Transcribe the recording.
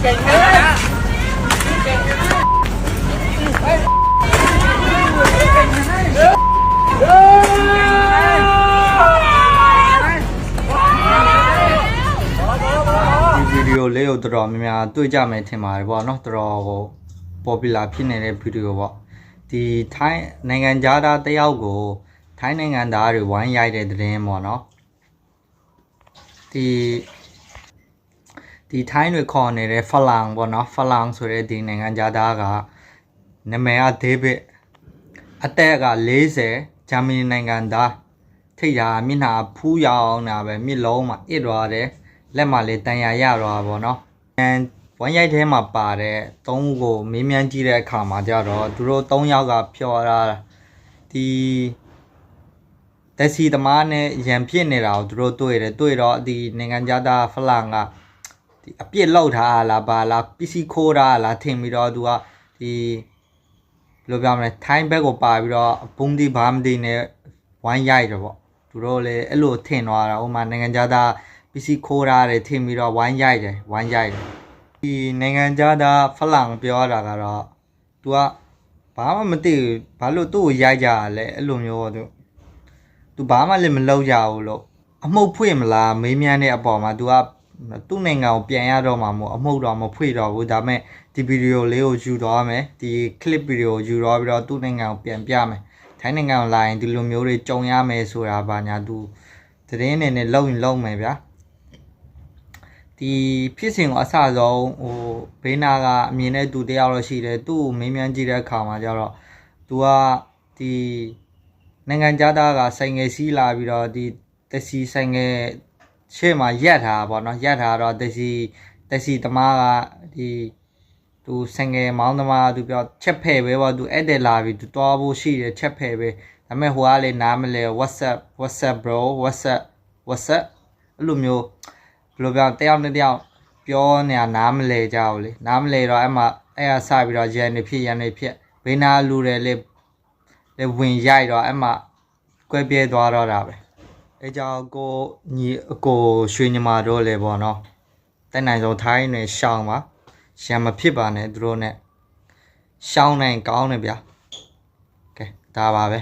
video လေးကိုတော်တော်များများတွေ့ကြမယ်ထင်ပါတယ်ပေါ့နော်တော်တော်ကို popular ဖြစ်နေတဲ့ video ပေါ့ဒီထိုင်းနိုင်ငံသားတယောက်ကိုထိုင်းနိုင်ငံသားတွေဝိုင်းရိုက်တဲ့သတင်းပေါ့နော်ဒီထိုင်းတွေခေါ်နေတဲ့ဖလန်ပေါ့နော်ဖလန်ဆိုတဲ့ဒီနိုင်ငံသားကနာမည်က David အသက်က40ဂျာမနီနိုင်ငံသားထိပ်ရာမျက်နှာဖူးရောင်တာပဲမျက်လုံးမှာအစ်သွားတယ်လက်မှာလေးတန်ရာရတော့ပါတော့ဝမ်းရိုက်ထဲမှာပါတဲ့3ဦးကိုမေးမြန်းကြည့်တဲ့အခါမှာကြတော့သူတို့3ယောက်ကပြောတာဒီတက်စီသမားနဲ့ရန်ဖြစ်နေတာကိုသူတို့တွေ့တော့ဒီနိုင်ငံသားဖလန်ကဒီအပြစ်လောက်ထားလားပါလားပစ္စည်းခိုးတာလားထင်ပြီးတော့သူကဒီဘယ်လိုပြောမလဲထိုင်းဘက်ကိုပါပြီးတော့ဘုံဒီဘာမဒီနဲ့ဝမ်းရိုက်တယ်ပေါ့သူတို့လည်းအဲ့လိုထင်သွားတာဟိုမှာနိုင်ငံသားပစ္စည်းခိုးထားတယ်ထင်ပြီးတော့ဝမ်းရိုက်တယ်ဒီနိုင်ငံသားဖလန်ပြောတာကတော့ तू ကဘာမှမသိဘူးဘာလို့သူ့ကိုရိုက်ကြရလဲအဲ့လိုမျိုးသူ ဘာမှလည်းမလုပ်ကြဘူးလို့အမှုဖွင့်မလားမေးမြန်းတဲ့အပေါ်မှာ तू ကသူ့နိုင်ငံကိုပြန်ရတော့မှာမို့အမှုတော့မဖွင့်တော့ဘူးဒါပေမဲ့ဒီဗီဒီယိုလေးကိုယူတော့မယ်ဒီ clip ဗီဒီယိုယူတော့ပြီးတော့သူ့နိုင်ငံကိုပြန်ပြမယ်ထိုင်းနိုင်ငံကိုလာရင်ဒီလိုမျိုးတွေကြုံရမယ်ဆိုတာဘာညာ तू သတင်းနေနဲ့လုံမယ်ဗျာဒီဖြစ်စဉ်ကိုအစဆုံးဟိုဘေးနာကအမြင်နဲ့သူတယောက်တော့ရှိတယ်သူ့ကိုမေးမြန်းကြည့်တဲ့အခါမှာကျတော့ तू ကဒီနိုင်ငံသားကဆိုင်ငယ်စီးလာပြီးတော့ဒီတက်စီဆိုင်ငယ်ရှေ့မှာရက်ထားပါတော့ရက်ထားတော့တက်စီသမားကဒီသူဆိုင်ငယ်မောင်းသမားသူပြောချက်ဖဲ့ပဲပေါ့သူအဲ့တယ်လာပြီးသူတွားဖို့ရှိတယ်ချက်ဖဲ့ပဲဒါပေမဲ့ဟိုကလေနားမလဲ WhatsApp bro WhatsApp အဲ့လိုမျိုးဘယ်လိုပြောတယောက်နဲ့တယောက်ပြောနေတာနားမလဲကြဘူးလေနားမလဲတော့အဲ့မှာအဲ့အစပြီးတော့ရန်နေဖြစ်ဘေးနာလူတွေလေဝင်ရိုက်တော့အဲ့မှာကွဲပြဲသွားတော့တာပဲအဲကြောင့်ကိုညီအကိုရွှေညီမတို့လည်းပေါ့နော်တက်နိုင်ဆုံးထိုင်းနေရှောင်းပါရံမဖြစ်ပါနဲ့သူတို့နဲ့ရှောင်းနိုင်ကောင်းတယ်ဗျာကဲဒါပါပဲ